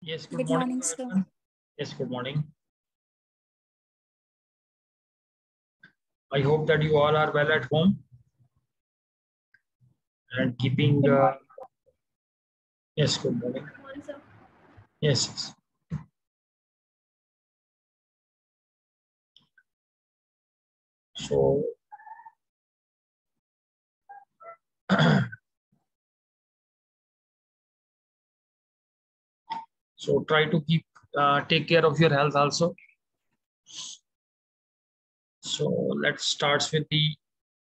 Yes, Good morning, sir. everyone. Yes, good morning. I hope that you all are well at home and keeping. Yes, good morning. Yes, yes. So, so try to take care of your health also. So let's start with the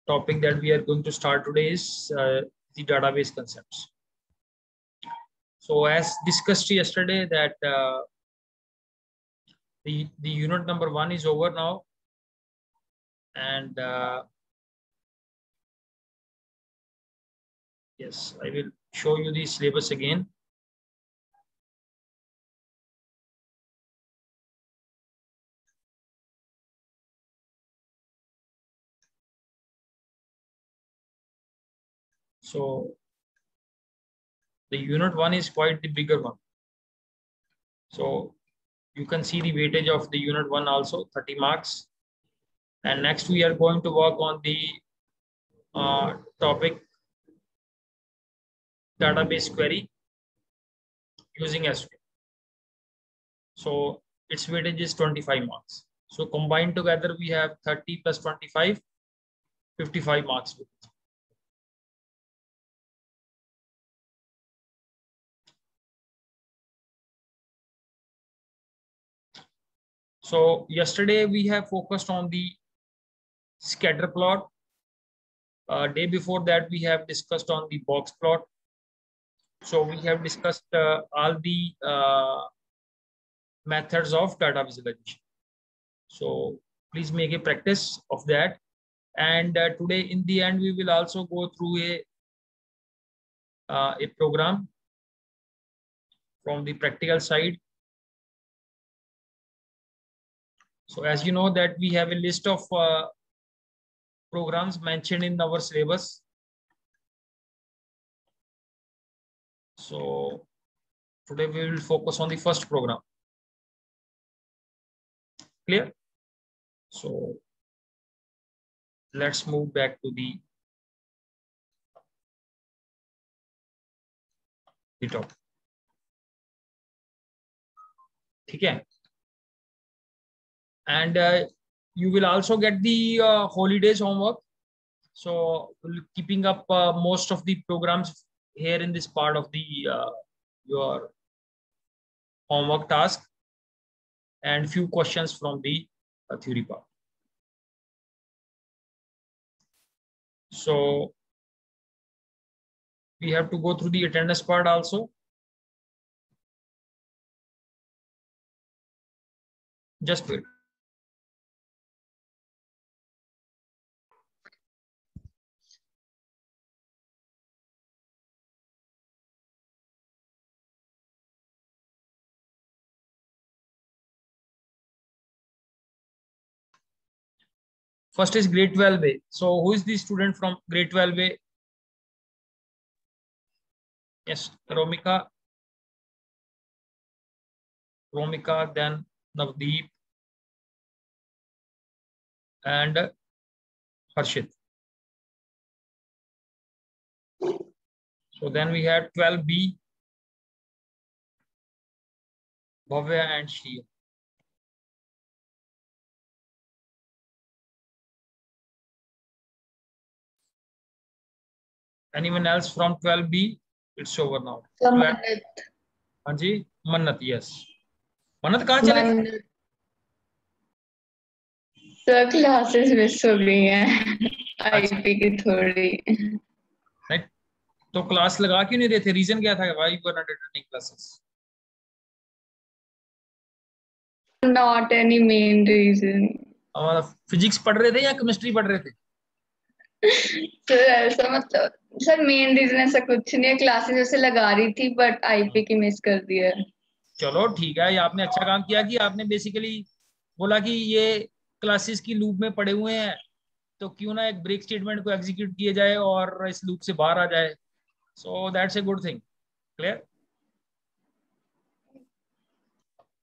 topic that we are going to start today is the database concepts. So as discussed yesterday that the unit number 1 is over now, and yes, I will show you the syllabus again. So the unit 1 is quite the bigger one. So you can see the weightage of the unit 1 also, 30 marks. And next we are going to work on the topic database query using SQL. So its weightage is 25 marks. So combined together we have 30 plus 25, 55 marks. So yesterday we have focused on the scatter plot. Day before that we have discussed on the box plot. So we have discussed all the methods of data visualization. So please make a practice of that. And today in the end, we will also go through a program from the practical side. So as you know that we have a list of programs mentioned in our syllabus. So today we will focus on the first program. Clear? So let's move back to the topic. Okay. And you will also get the holidays homework. So keeping up most of the programs here in this part of the your homework task and few questions from the theory part. So we have to go through the attendance part also. Just wait. First is grade 12A. So who is the student from grade 12A? Yes, Romika, then Navdeep and Harshit. So then we have 12B, Bhavya and Shriya. Anyone else from 12B? It's over now. हाँ जी, मन्नत, yes. मन्नत कहाँ चले गए? Sir classes miss हो गई हैं IP की थोड़ी. नहीं तो क्लास लगा क्यों नहीं रहे थे? रीजन क्या था? Why you are not attending classes? Not any main reason. हमारा फिजिक्स पढ़ रहे थे या केमिस्ट्री पढ़ रहे थे? सर ऐसा मतलब सर मेन रीजन ऐसा कुछ नहीं है, क्लासेस जैसे लगा रही थी बट आईपी की मिस कर दिया. चलो ठीक है, ये आपने अच्छा काम किया कि आपने बेसिकली बोला कि ये क्लासेस की लूप में पड़े हुए हैं तो क्यों ना एक ब्रेक स्टेटमेंट को एग्जीक्यूट किया जाए और इस लूप से बाहर आ जाए. So that's a good thing. Clear?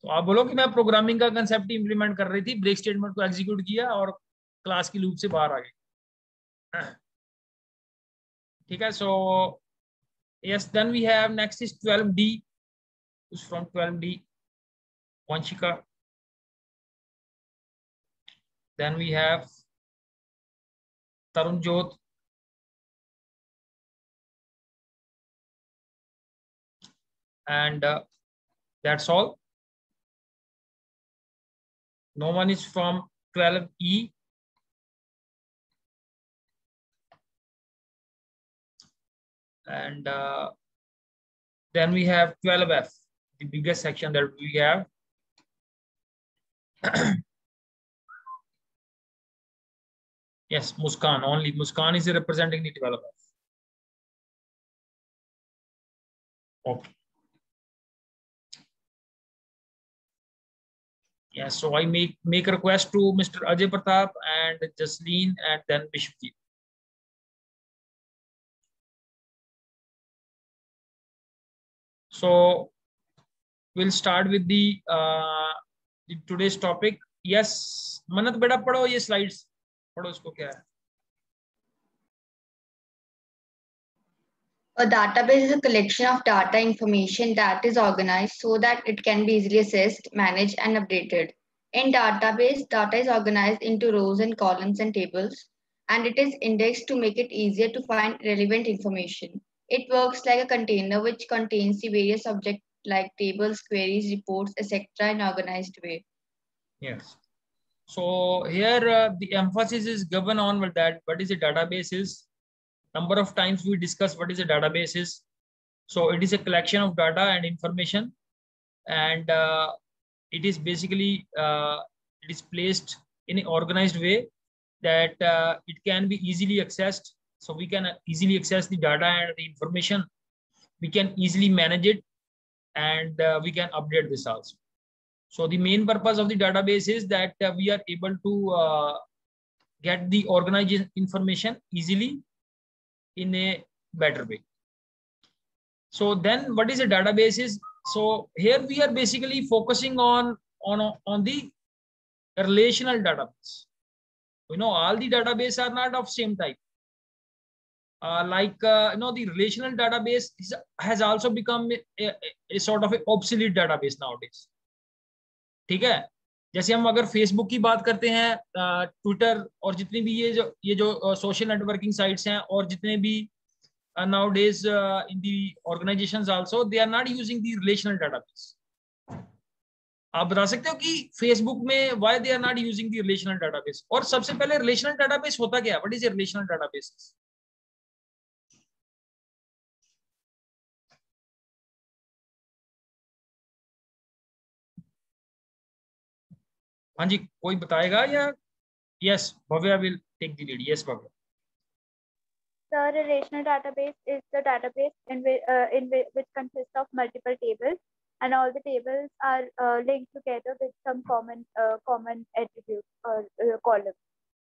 तो आप बोलो कि मैं प्रोग्रामिंग का कंसेप्ट इंप्लीमेंट कर रही थी, ब्रेक स्टेटमेंट को एग्जीक्यूट किया और क्लास की लूप से बाहर आ गए। ठीक है, सो yes, then we have next is 12D, who's from 12D, Vanshika. Then we have Tarun Jot, and that's all. No one is from 12E. And then we have 12F, the biggest section that we have. Yes, Muskan, only Muskan is representing the 12F. Okay. Yes, so I make a request to Mr. Ajay Pratap and Jasleen and then Vishwajit. So we'll start with the today's topic. Yes, Manat beta पढ़ो ये slides, पढ़ो इसको क्या है? A database is a collection of data information that is organized so that it can be easily accessed, managed, and updated. In database, data is organized into rows and columns and tables, and it is indexed to make it easier to find relevant information. It works like a container which contains the various objects like tables, queries, reports, etc. in an organized way. Yes. So here the emphasis is given on that what is a database is. Number of times we discuss what is a database is. So it is a collection of data and information, and it is basically it is placed in an organized way that it can be easily accessed. So we can easily access the data and the information. We can easily manage it, and we can update this also. So the main purpose of the database is that we are able to get the organized information easily in a better way. So then what is a database is? So here we are basically focusing on the relational database. You know, all the database are not of same type. The relational database has also become a sort of a obsolete database nowadays. ठीक है, जैसे हम अगर Facebook की बात करते हैं, Twitter और जितनी भी ये जो सोशल नेटवर्किंग साइट्स हैं और जितने भी nowadays in the organizations also they are not using the relational database. आप बता सकते हो कि फेसबुक में why they are not using the relational database? और सबसे पहले relational database होता क्या है? What is a relational database? हाँ जी, कोई बताएगा या? Yes, Bhavya will take the lead. Yes, Bhavya. The relational database is the database which consists of multiple tables, and all the tables are linked together with some common attributes or columns.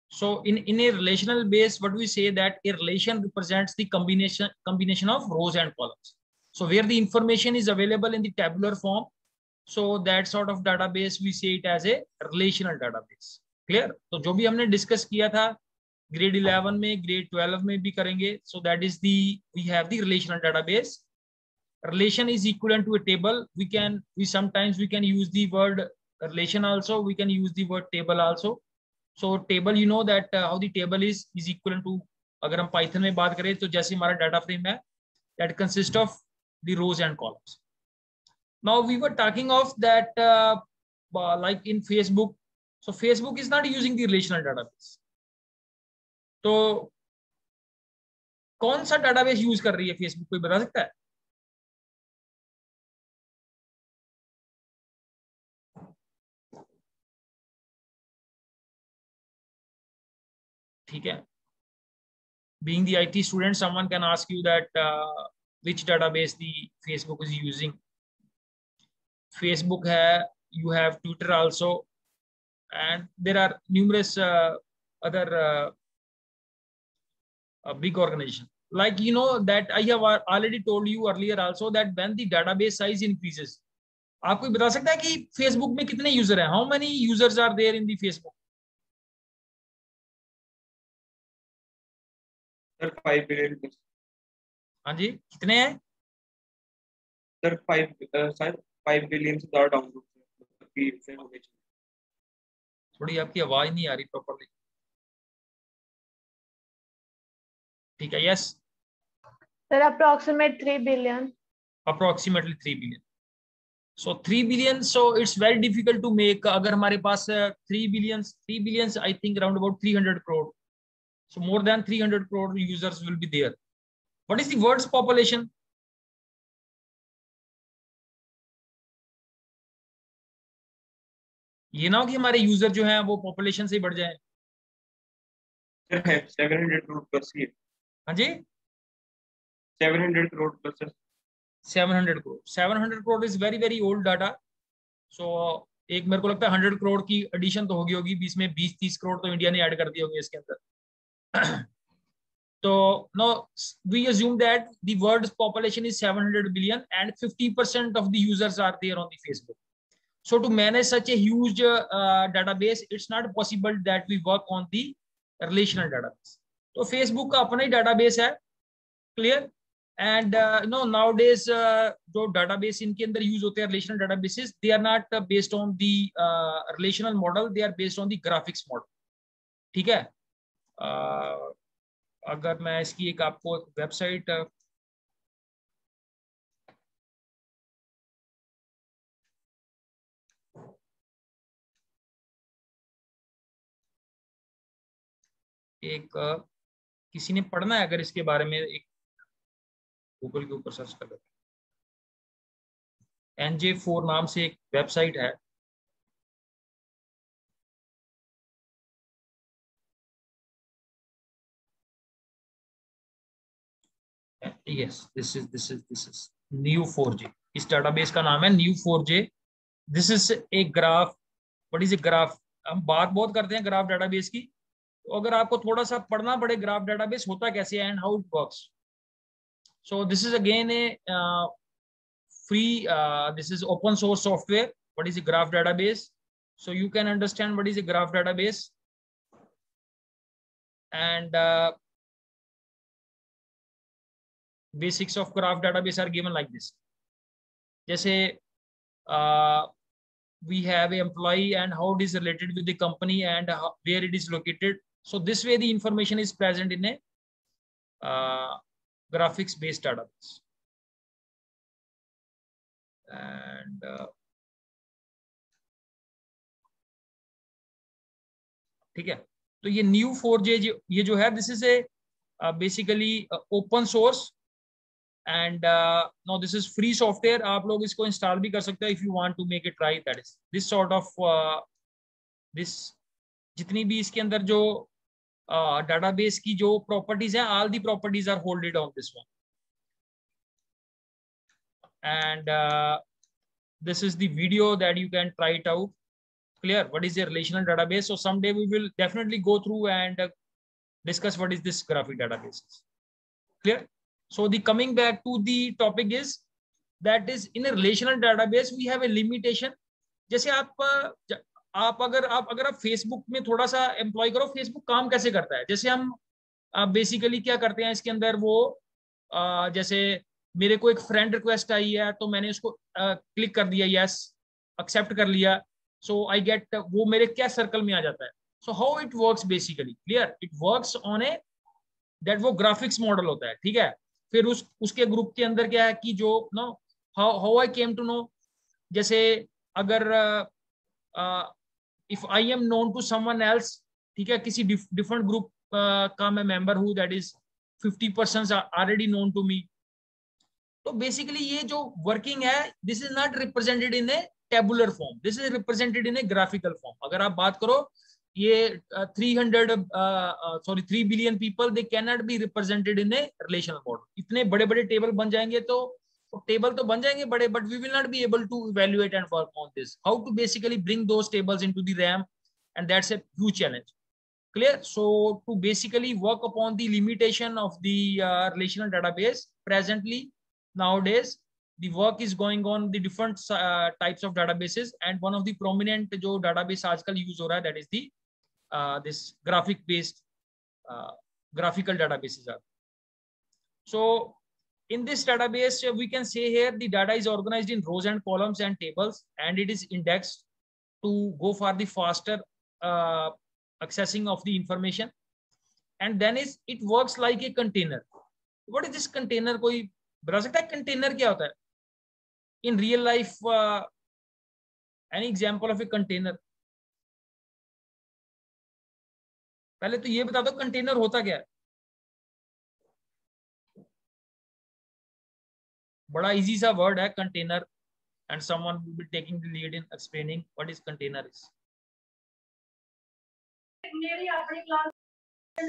So in a relational base, what we say that a relation represents the combination of rows and columns. So where the information is available in the tabular form, so that sort of database we say it as a relational database. Clear? तो जो भी हमने discuss किया था grade 11 में, grade 12 में भी करेंगे. So that is we have the relational database. Relation is equivalent to a table. We sometimes can use the word relation also. We can use the word table also. So table, you know that how the table is equivalent to, अगर हम Python में बात करें तो जैसे हमारा data frame है, that consists of the rows and columns. Now we were talking of that like in Facebook. So Facebook is not using the relational database. तो कौन सा database यूज कर रही है Facebook, कोई बता सकता है? ठीक है, being the IT student, someone can ask you that which database the Facebook is using. Facebook है, you have Twitter also, and there are numerous other big organizations. Like, you know that I have already told you earlier also that when the database size increases, आपको बता सकता है कि Facebook में कितने user हैं? How many users are there in the Facebook? Sir 5 billion. हाँ जी, कितने हैं? सर 5 बिलियन से ज़्यादा डाउनलोड हो गए। थोड़ी आपकी आवाज नहीं आ रही प्रॉपरली। ठीक है, yes sir approximate 3 billion. Approximately 3 billion. So 3 billion, so it's very difficult to make. अगर हमारे पास 3 billions, I think around about 300 crore. So more than 300 crore users will be there. What is the world's population? ये ना हो कि हमारे user जो हैं वो पॉपुलेशन से बढ़ जाएं। 700 करोड़ प्लस ही। हाँ जी, 700 crore plus. 700 crore. 700 crore is very very old data. So एक मेरे को लगता है 100 करोड़ की एडिशन तो होगी बीच में, 20-30 करोड़ तो इंडिया ने ऐड कर दिए होंगे इसके अंदर। तो now we assume that the world's population is 700 billion and 50% of the users are there on the Facebook. So to manage such a huge database, it's not possible that we work on the relational database. तो Facebook का अपना ही database है, clear? And nowadays जो database इनके अंदर use होते हैं relational databases, they are not based on the relational model, they are based on the graphics model. ठीक है? अगर मैं इसकी एक आपको एक वेबसाइट एक किसी ने पढ़ना है अगर इसके बारे में, एक गूगल के ऊपर सर्च कर लेते हैं। NJ4 नाम से एक वेबसाइट है। Yes, this is Neo4j. इस डेटाबेस का नाम है Neo4j. This is a graph. What is a graph? हम बात बहुत करते हैं ग्राफ डेटाबेस की, तो अगर आपको थोड़ा सा पढ़ना पड़े ग्राफ डेटाबेस होता कैसे है and how it works. So this is again a free, this is open source software. What is a graph database? So you can understand what is a graph database. And basics of graph database are given like this. जैसे we have an employee and how it is related with the company and where it is located. So this way the information is present in a graphics based database. And ठीक है, तो ये Neo4j ये जो है, this is a basically open source and now this is free software. आप लोग इसको इंस्टॉल भी कर सकते हैं if you want to make it try. That is this sort of this, जितनी भी इसके अंदर जो डेटाबेस की जो प्रॉपर्टीज हैं, all the properties are holded on this one. And this is the video that you can try it out. Clear? What is a relational database? So someday we will definitely go through and discuss what is this graphic database. Clear? So the coming back to the topic is that is in a relational database we have a limitation. जैसे आप अगर आप Facebook में थोड़ा सा employ करो, Facebook काम कैसे करता है. जैसे हम बेसिकली क्या करते हैं इसके अंदर, वो जैसे मेरे को एक फ्रेंड रिक्वेस्ट आई है तो मैंने उसको क्लिक कर दिया, यस एक्सेप्ट कर लिया, सो आई गेट, वो मेरे क्या सर्कल में आ जाता है. So how it works basically, clear, it works on A that, वो ग्राफिक्स मॉडल होता है. ठीक है, फिर उसके ग्रुप के अंदर क्या है कि जो know how I came to know, जैसे अगर if I am known to someone else, ठीक है, किसी डिफरेंट ग्रुप का मैं मेंबर हूँ, that is 50% already known to me. तो बेसिकली ये जो वर्किंग है, this is not represented in a tabular form, this is represented in a graphical form. अगर आप बात करो ये 3 billion people, they can not be represented in A relational model. इतने बड़े बड़े टेबल बन जाएंगे तो टेबल तो बन जाएंगे बड़े, but we will not be able to evaluate and work on this, how to basically bring those tables into the RAM, and that's a huge challenge. Clear? So to basically work upon the limitation of the relational database, presently nowadays the work is going on the different types of databases, and one of the prominent जो database आजकल use हो रहा है, that is the this graphic based graphical databases are. So in this database, we can say here the data is organized in rows and columns and tables, and it is indexed to go for the faster accessing of the information. And then it works like a container. What is this container? कोई बता सकता है container क्या होता है? In real life, any example of a container? पहले तो ये बता दो container होता क्या है? बड़ा easy सा word है container, and someone will be taking the lead in explaining what is container is.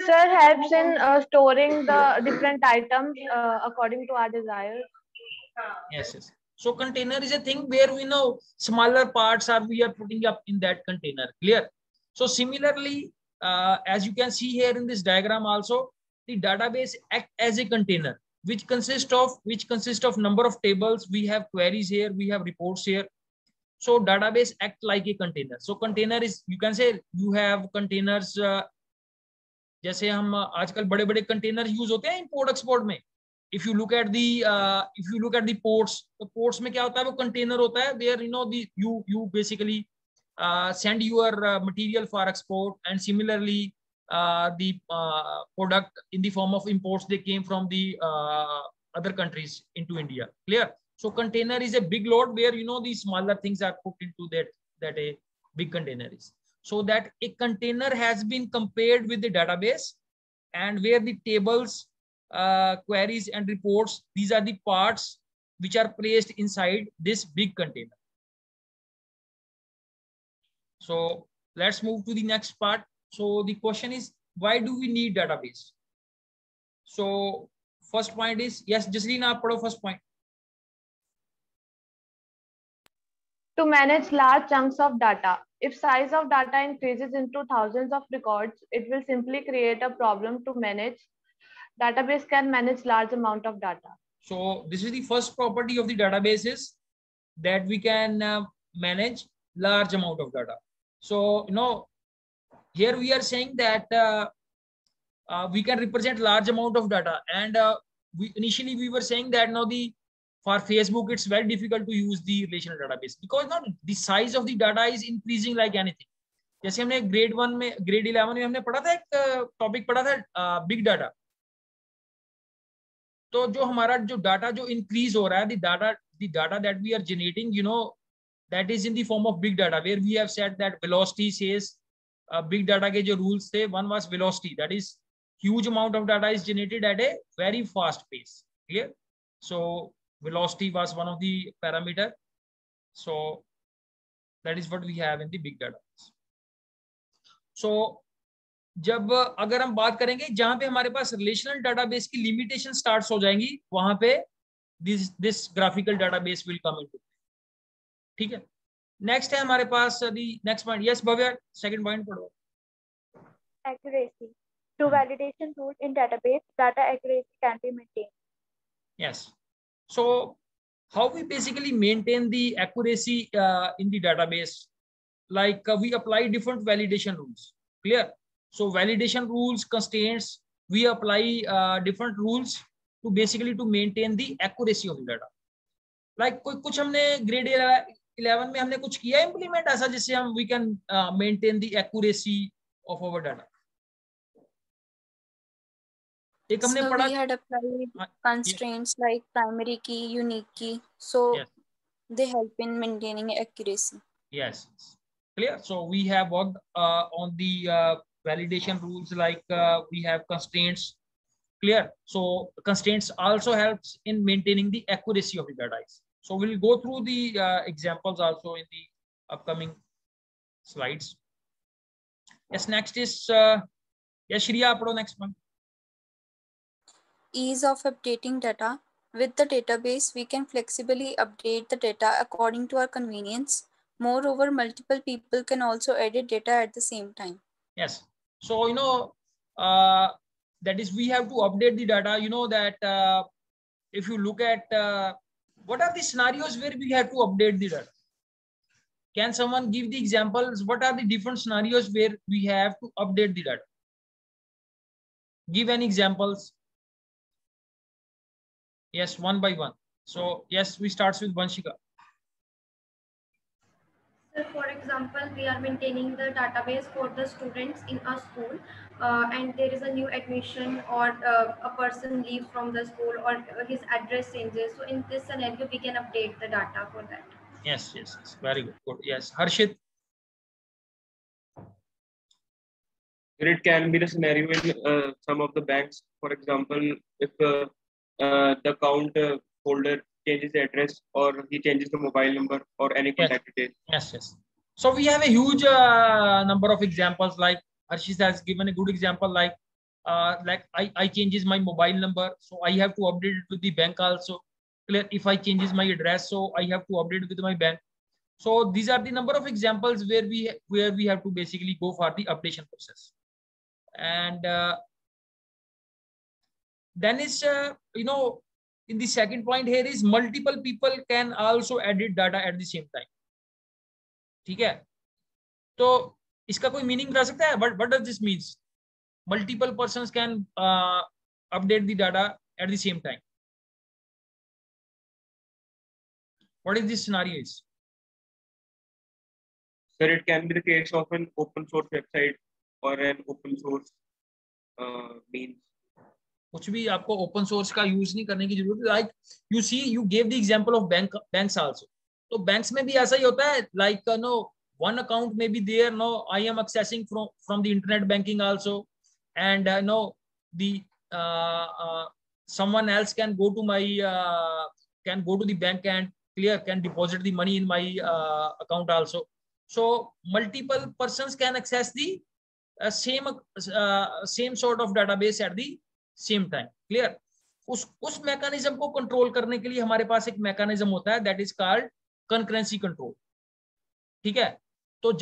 Sir, helps in storing the different items according to our desires. Yes, yes. So container is a thing where we know smaller parts we are putting up in that container. Clear? So similarly, as you can see here in this diagram also, the database act as a container, which consists of number of tables. We have queries here, we have reports here. So database act like a container. So container is, you can say you have containers. जैसे हम आजकल बड़े बड़े container use होते हैं import export में. if you look at the ports, तो ports में क्या होता है, वो कंटेनर होता है where you basically send your material for export, and similarly the product in the form of imports, they came from the other countries into India. Clear? So container is a big load where the smaller things are put into that a big container is. So that a container has been compared with the database, and where the tables, queries and reports, these are the parts which are placed inside this big container. So let's move to the next part. So the question is, why do we need database? So first point is, yes, Jasleen, aap padho first point. To manage large chunks of data. If size of data increases into thousands of records, it will simply create a problem to manage. Database can manage large amount of data. So this is the first property of the databases, that we can manage large amount of data. So here we are saying that we can represent large amount of data, and initially we were saying that for Facebook it's very difficult to use the relational database because the size of the data is increasing like anything. जैसे हमने grade 11 में हमने पढ़ा था, एक topic पढ़ा था big data. तो जो हमारा जो डाटा जो इंक्रीज हो रहा है, the data that we are generating, that is in the form of big data, where we have said that velocity says big data के जो rules थे, one was velocity, that is huge amount of data is generated at a very fast pace. Clear? So velocity was one of the parameter. So that is what we have in the big data. So जब अगर हम बात करेंगे जहां पे हमारे पास relational database की लिमिटेशन स्टार्ट्स हो जाएंगी, वहां पे this graphical database will come into. ठीक है, नेक्स्ट है हमारे पास next point. Yes Bhavya, second point पढ़ो. Accuracy. Through validation tools in database, data accuracy can be maintained. Yes. So how we basically maintain the accuracy in the database? Like we apply different validation rules. Clear? So validation rules, constraints, we apply different rules to basically to maintain the accuracy of the data. Like कुछ हमने grade 11 में हमने कुछ किया implement ऐसा जिससे हम we can maintain the accuracy of our data. एक हमने पढ़ा. We had applied constraints like primary key, unique key, so yes, they help in maintaining accuracy. Yes. Clear? So we have worked on the validation rules, like we have constraints. Clear? So constraints also helps in maintaining the accuracy of the data. So we'll go through the examples also in the upcoming slides. Yes, next is yes, Shriya, apro next one. Ease of updating data. With the database, we can flexibly update the data according to our convenience. Moreover, multiple people can also edit data at the same time. Yes. So, that is, we have to update the data. That if you look at What are the scenarios where we have to update the data? Can someone give the examples? What are the different scenarios where we have to update the data? Give any examples. Yes, one by one. So yes, we start with Vanshika. So for example, we are maintaining the database for the students in a school, and there is a new admission, or a person leaves from the school, or his address changes. So in this scenario, we can update the data for that. Yes, yes, yes. Very good. Good. Yes, Harshit. It can be the scenario in some of the banks. For example, if the account holder changes the address, or he changes the mobile number, or any contact details. Yes, yes. So we have a huge number of examples. Like Harshit has given a good example. Like I changes my mobile number, so I have to update it with the bank also. Clear? If I changes my address, so I have to update with my bank. So these are the number of examples where we have to basically go for the updation process. And then is in the second point here is multiple people can also edit data at the same time. ठीक है, तो इसका कोई meaning बता सकता है? What does this means? Multiple persons can update the data at the same time. What is this scenario is? Sir, it can be the case of an open source website or an open source means. कुछ भी आपको open source का use नहीं करने की जरूरत है. Like you see you gave the example of banks also. तो बैंक्स में भी ऐसा ही होता है. Like no one account may be there, no I am accessing from the internet banking also, and no the someone else can go to my the bank and can deposit the money in my account also. So multiple persons can access the same sort of database at the same time. Clear? उस mechanism को control करने के लिए हमारे पास एक mechanism होता है, that is called concurrency control. ठीक है, तो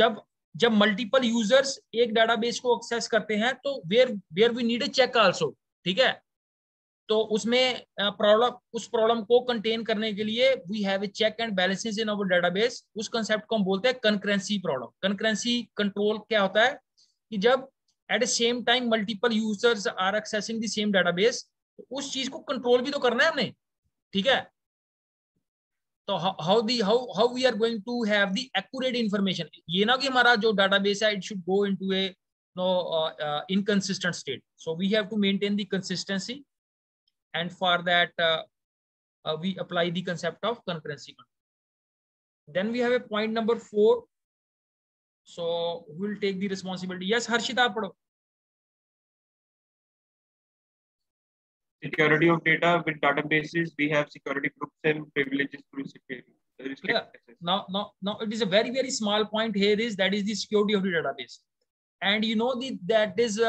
जब मल्टीपल यूजर्स एक डाटाबेस को एक्सेस करते हैं तो where we need a check also. ठीक है, तो उसमें उस प्रॉब्लम को कंटेन करने के लिए we have a check and balances in our database. उस कंसेप्ट को हम बोलते हैं कंकरेंसी प्रॉब्लम. कंकरेंसी कंट्रोल क्या होता है कि जब at the same time multiple users are accessing the same database, उस चीज को कंट्रोल भी तो करना है हमने. ठीक है, तो how we are going to have the accurate information. ये ना कि हमारा जो database है it should go into a inconsistent state. So we have to maintain the consistency, and for that we apply the concept of concurrency control. Then we have a point number 4. So who will take the responsibility? Yes, Harshita, aap padho. Security of data with databases, we have security groups and privileges to restrict access. Now it is a very, very small point here is that is the security of the database. And you know that is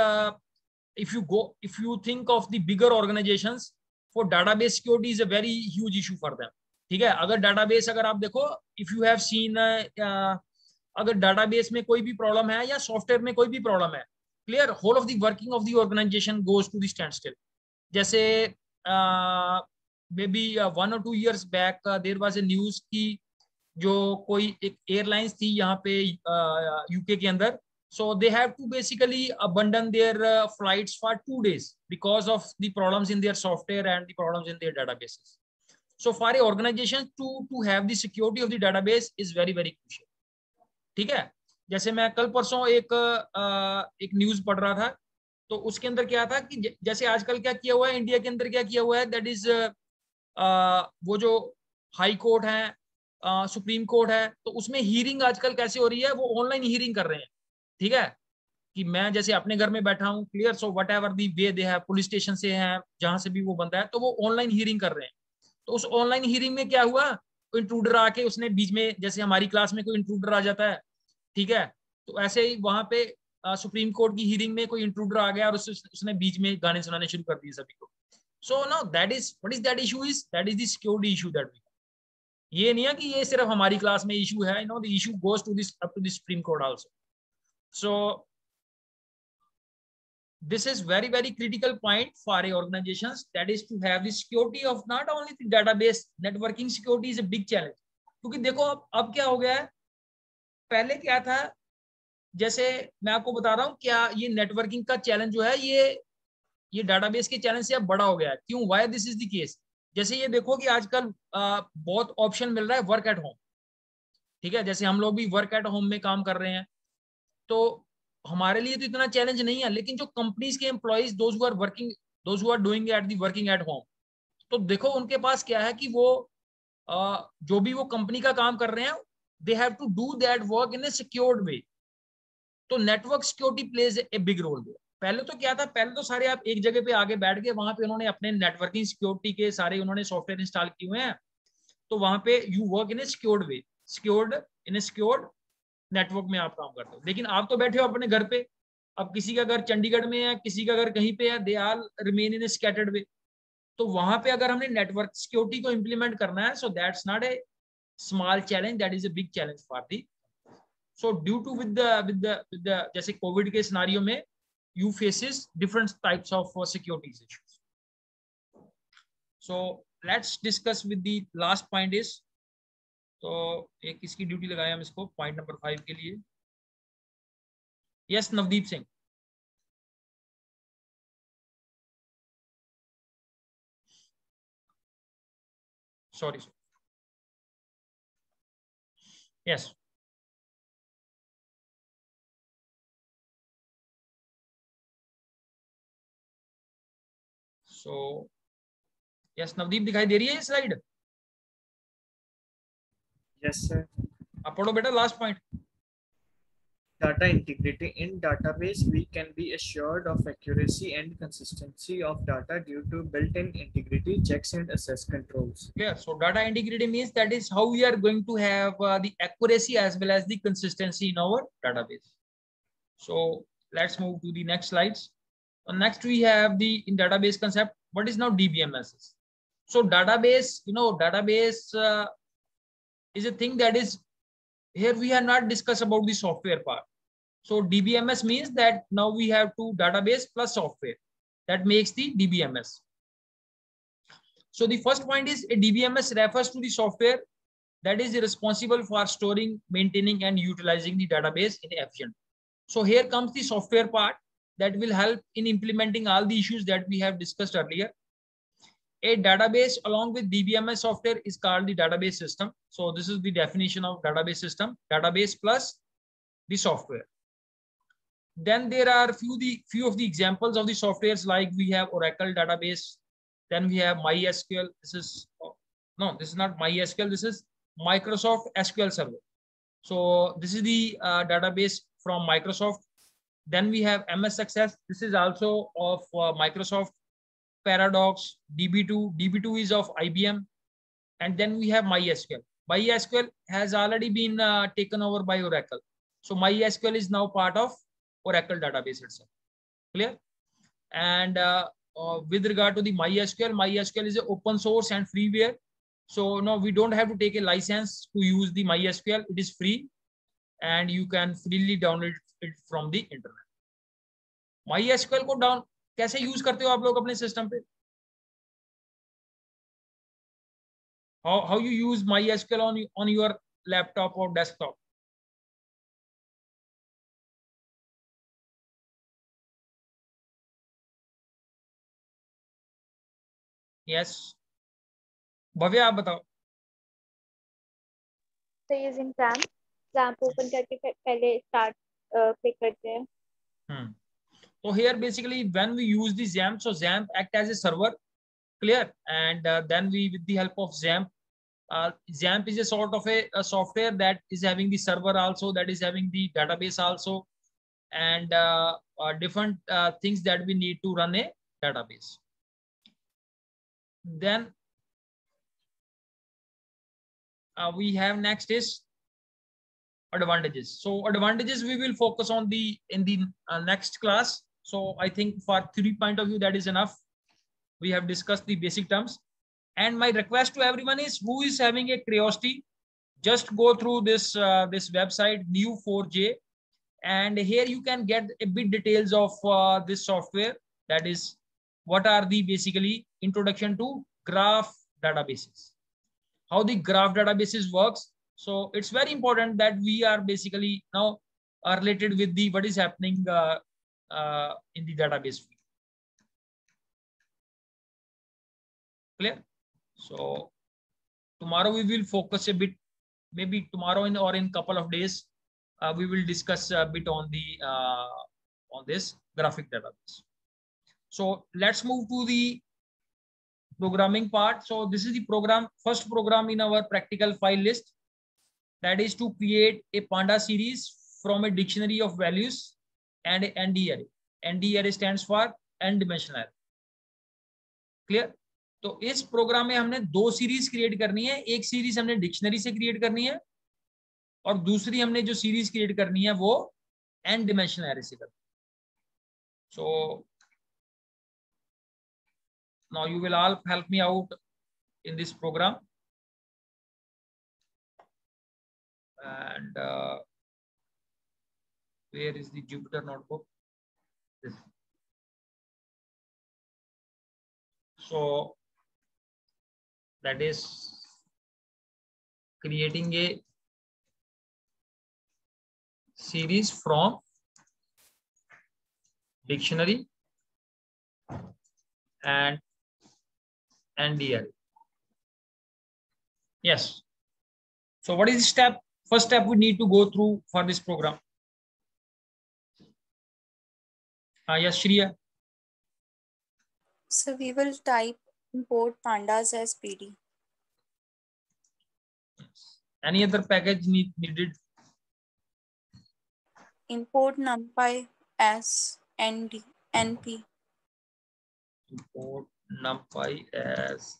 if you think of the bigger organizations, for database security is a very huge issue for them. ठीक है, अगर database अगर आप देखो, if you have seen अगर database में कोई भी problem है या software में कोई भी problem है, clear, whole of the working of the organization goes to the standstill. जैसे maybe 1 or 2 years back there was a news कि जो कोई एक एयरलाइंस थी यहाँ पे यूके के अंदर, so they have to basically abandon their flights for 2 days because of the problems in their software and the problems in their databases. So for an organization to have the security of the database is very, very crucial. ठीक है, जैसे मैं कल परसों एक news पढ़ रहा था, तो उसके अंदर क्या था कि जैसे आजकल क्या किया हुआ है इंडिया के अंदर, क्या किया हुआ है, दैट इज वो जो हाई कोर्ट है, सुप्रीम कोर्ट है, तो उसमें हियरिंग आजकल कैसे हो रही है, वो ऑनलाइन हियरिंग कर रहे हैं. ठीक है, कि मैं जैसे अपने घर में बैठा हूँ, clear, so what ever the way they have, police station से है, जहां से भी वो बंदा है, तो वो ऑनलाइन हियरिंग कर रहे हैं. तो उस ऑनलाइन हियरिंग में क्या हुआ, कोई इंट्रूडर आके उसने बीच में, जैसे हमारी क्लास में कोई इंट्रूडर आ जाता है, ठीक है, तो ऐसे ही वहां पे सुप्रीम कोर्ट की हियरिंग में कोई इंट्रूडर आ गया और उसने बीच में गाने सुनाने शुरू कर दिए सभी को. So no that is what is that issue is that is the security issue that we. ये नहीं है कि ये सिर्फ हमारी क्लास में इशू है, no the issue goes to this up to the supreme court also. So this is very critical point for a organizations, that is to have the security of not only the database. Networking security is a big challenge, क्योंकि देखो अब क्या हो गया है, पहले क्या था, जैसे मैं आपको बता रहा हूँ क्या, ये नेटवर्किंग का चैलेंज जो है ये डाटाबेस के चैलेंज से अब बड़ा हो गया है। क्यों? Why this is the case? जैसे ये देखो कि आजकल बहुत ऑप्शन मिल रहा है वर्क एट होम, ठीक है, जैसे हम लोग भी वर्क एट होम में काम कर रहे हैं, तो हमारे लिए तो इतना चैलेंज नहीं है, लेकिन जो कंपनीज के employees those who are doing at the working at home, तो देखो उनके पास क्या है कि वो जो भी वो कंपनी का काम कर रहे हैं, they have to do that work in a secured way. तो network security plays a big role. पहले तो क्या था, पहले तो सारे आप एक जगह पे आगे बैठ गए, वहां पे उन्होंने अपने नेटवर्किंग सिक्योरिटी के सारे उन्होंने सॉफ्टवेयर इंस्टॉल किए हुए हैं, तो वहां पे you work in a secured way, secured network में आप काम करते हो। लेकिन आप तो बैठे हो अपने घर पे, अब किसी का घर चंडीगढ़ में है, किसी का घर कहीं पे है, दे आल रिमेन इन ए स्कैटर्ड वे। तो वहां पे अगर हमने नेटवर्क सिक्योरिटी को इंप्लीमेंट करना है, so that's not a small challenge, that is a big challenge for the. So due to with the जैसे कोविड के सिनारियो में you faces different types of security issues. So let's discuss with the last point is, तो एक किसकी duty लगाया हम इसको point number 5 के लिए? Yes, Navdeep Singh. Sorry sir, yes. So yes Navdeep, दिखाई दे रही है ये स्लाइड? Yes sir. आप पढ़ो बेटा last point. Data integrity. In database, we can be assured of accuracy and consistency of data due to built-in integrity checks and access controls. Yeah, so data integrity means that is how we are going to have the accuracy as well as the consistency in our database. So let's move to the next slides. Next we have the in database concept. What is now DBMS? So database, database is a thing that is here we have not discussed about the software part. So DBMS means that now we have two database plus software, that makes the DBMS. So the first point is a DBMS refers to the software that is responsible for storing, maintaining and utilizing the database in efficient. So here comes the software part that will help in implementing all the issues that we have discussed earlier. A database along with DBMS software is called the database system. So this is the definition of database system, database plus the software. Then there are few of the examples of the softwares, like we have Oracle database, then we have MySQL. This is not MySQL, this is Microsoft SQL Server. So this is the database from Microsoft. Then we have MS Access. This is also of Microsoft. Paradox, DB2. DB2 is of IBM. And then we have MySQL. MySQL has already been taken over by Oracle. So MySQL is now part of Oracle database itself. Clear? And with regard to the MySQL is an open source and freeware. So no, we don't have to take a license to use the MySQL. It is free and you can freely download it from the internet. MySQL को कैसे use करते हो आप लोग अपने system पे? How you use MySQL on your laptop or desktop? Yes, भव्य आप बताओ। So using XAMPP open करके पहले start click करते हैं। So here basically when we use the XAMPP, so XAMPP act as a server, clear, and then we with the help of XAMPP, XAMPP is a sort of a software that is having the server also, that is having the database also, and different things that we need to run a database. Then we have next is advantages. So advantages we will focus on in the next class. So I think for 3 point of view that is enough. We have discussed the basic terms, and my request to everyone is who is having a curiosity, just go through this this website Neo4j And here you can get a bit details of this software. That is, what are the basically introduction to graph databases, how the graph databases works. So it's very important that we are basically now are related with the what is happening in the database field. Clear? So tomorrow we will focus a bit, maybe tomorrow or in couple of days, we will discuss a bit on the on this graphic database. So let's move to the programming part. So this is the first program in our practical file list. That is to create a Panda series from a dictionary of values and a ND array. ND array stands for n-dimensional array. Clear? तो इस program में हमने दो series create करनी है. एक series हमने dictionary से क्रिएट करनी है और दूसरी हमने जो सीरीज क्रिएट करनी है वो n dimensional array से करनी है. So now you will all help me out in this program. And where is the Jupyter notebook? This. So that is creating a series from dictionary and ND array. Yes. So what is the step? First step we need to go through for this program. Yes, Shriya. So we will type import pandas as PD. Any other package needed? Import numpy as NP. Import numpy as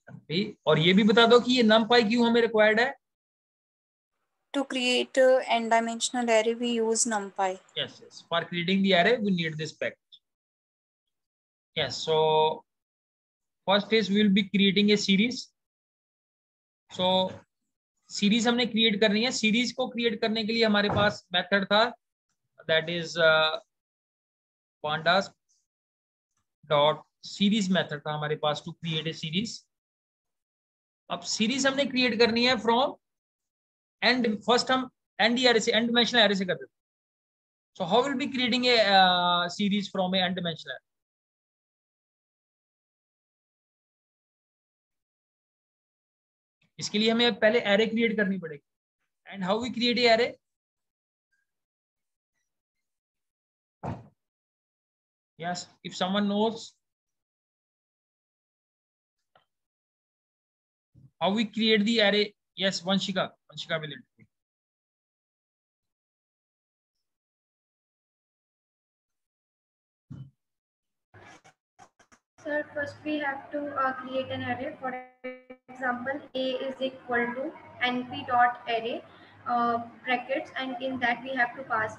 NP. और ये भी बता दो कि ये numpy क्यों हमें required है? To create a n-dimensional array, we use NumPy. Yes, yes. For creating the array, we need this package. Yes. So first is we will be creating a series. So series हमने create करनी है. Series को create करने के लिए हमारे पास method था. That is pandas dot series method था हमारे पास to create a series. अब series हमने create करनी है from and first हम ND array से n-dimensional array से करते थे. So how will be creating a series from a n-dimensional array? इसके लिए हमें पहले array create करनी पड़ेगी. And how we create a array? Yes, if someone knows how we create the array. Yes, Vanshika will interview. Sir, first we have to create an array. For example, A is equal to np dot array brackets, and in that we have to pass.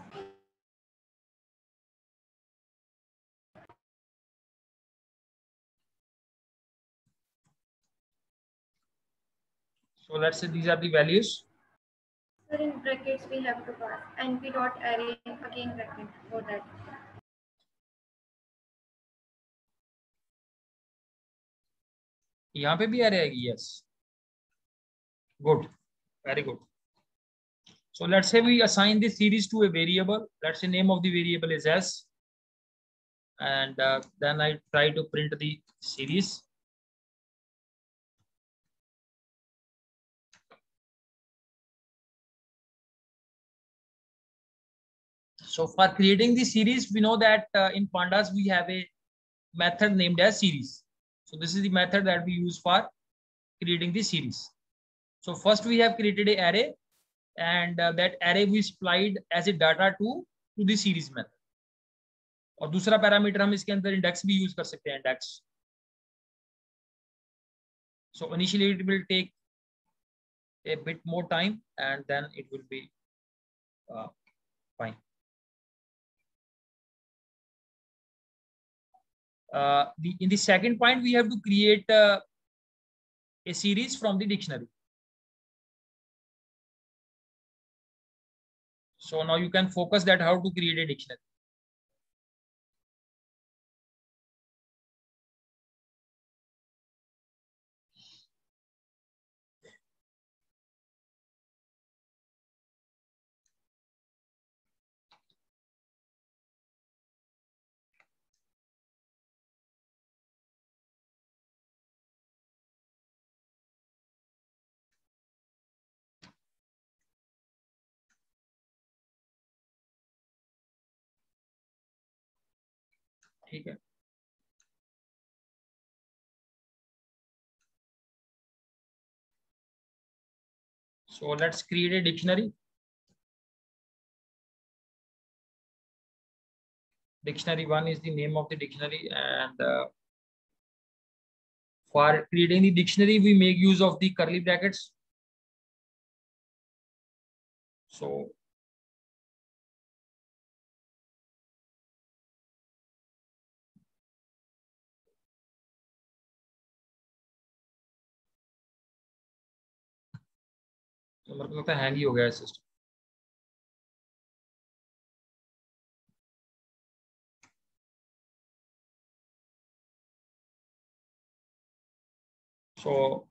So let's say these are the values. So in brackets we have to pass np dot array again bracket for that. यहाँ पे भी array आएगी. Yes. Good. Very good. So let's say we assign this series to a variable. Let's say name of the variable is S. And then I try to print the series. So for creating the series, we know that in Pandas, we have a method named as series. So this is the method that we use for creating the series. So first we have created an array, and that array we supplied as a data to the series method. और दूसरा parameter हम इसके अंदर index भी use कर सकते हैं, index. So initially it will take a bit more time, and then it will be fine. In the second point, we have to create a series from the dictionary. So now you can focus that how to create a dictionary. ठीक है. So let's create a dictionary. Dictionary 1 is the name of the dictionary, and for creating the dictionary, we make use of the curly brackets. So मेरे को लगता है hang ही हो गया है system. So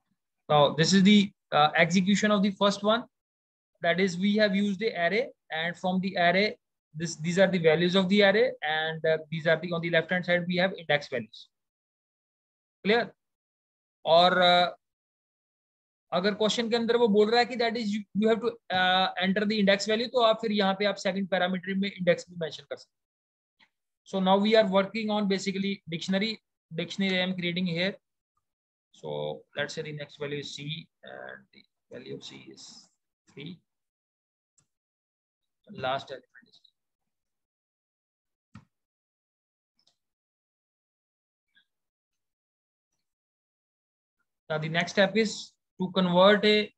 now this is the execution of the first one. That is, we have used the array, and from the array, these are the values of the array, and these are the on the left hand side we have index values. Clear? और अगर question के अंदर वो बोल रहा है कि that is you have to enter the index value, तो आप फिर यहाँ पे आप सेकंड पैरामीटर में इंडेक्स भी मेंशन कर सकते हैं. So now we are working on basically dictionary I am creating here. So let's say the next value is C, and the value of C is 3. Last element is C. Now the next step is to convert a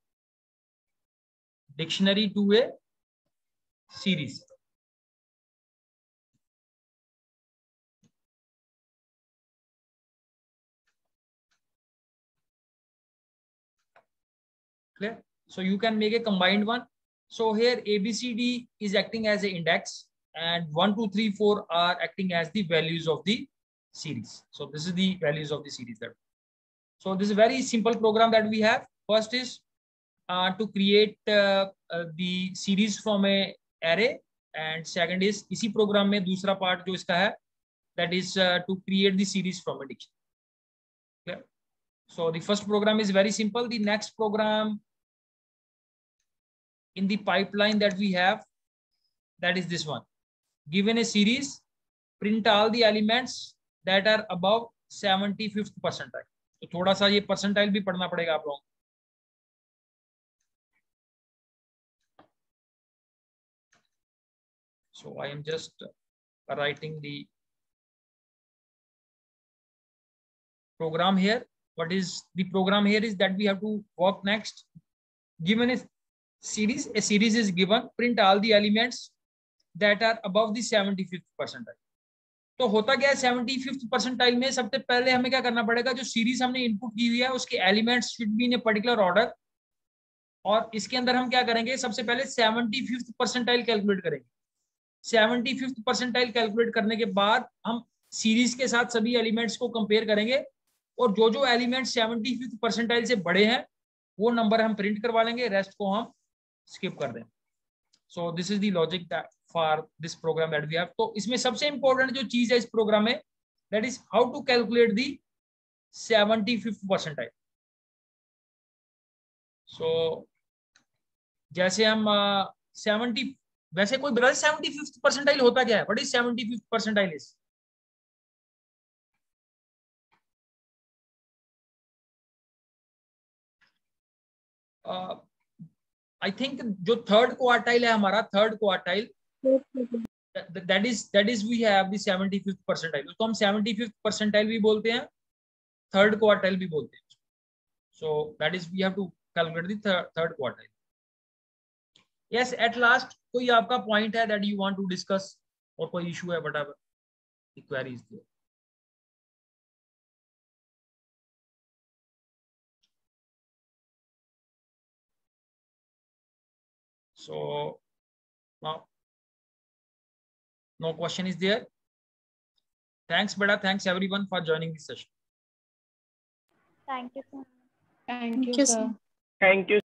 dictionary to a series. Clear? So you can make a combined one. So here ABCD is acting as an index, and 1, 2, 3, 4 are acting as the values of the series. So this is the values of the series. So this is a very simple program that we have. First is to create the series from a array, and second is इसी program में दूसरा part जो इसका है, that is to create the series from a dictionary. Clear? So the first program is very simple. The next program in the pipeline that we have, that is this one. Given a series, print all the elements that are above 75th percentile. तो थोड़ा सा ये percentile भी पढ़ना पड़ेगा आप लोगों को. So I am just writing the program here. What is the program here is that we have to work next. Given a series is given, print all the elements that are above the 75th percentile. तो होता क्या है 75th percentile में सबसे पहले हमें क्या करना पड़ेगा, जो सीरीज हमने इनपुट की हुई है उसके elements should be in a particular order, और इसके अंदर हम क्या करेंगे, सबसे पहले 75th percentile कैलकुलेट करेंगे. 75th percentile कैलकुलेट करने के बाद हम सीरीज के साथ सभी एलिमेंट्स को कंपेयर करेंगे, और जो जो एलिमेंट 75th percentile से बड़े हैं वो नंबर हम प्रिंट करवा लेंगे, रेस्ट को हम स्किप कर दें. So this is the logic for this program that we have. तो इसमें सबसे इंपॉर्टेंट जो चीज है इस प्रोग्राम में, that is how to calculate the 75th percentile. So जैसे हम 70, वैसे कोई बता 75th percentile होता क्या है, what is 75th percentile is? I think जो थर्ड क्वार्टाइल है हमारा, third quartile, that is we have the 75th percentile. उसको हम 75th percentile भी बोलते हैं, थर्ड क्वार्टाइल भी बोलते हैं. So that is we have to calculate the third quartile. Yes, at last कोई आपका पॉइंट है that you want to discuss, और कोई इशू है, whatever the query is there. So now No question is there. Thanks, beta. Thanks everyone for joining this session. Thank you so much. Thank you, sir. Thank you.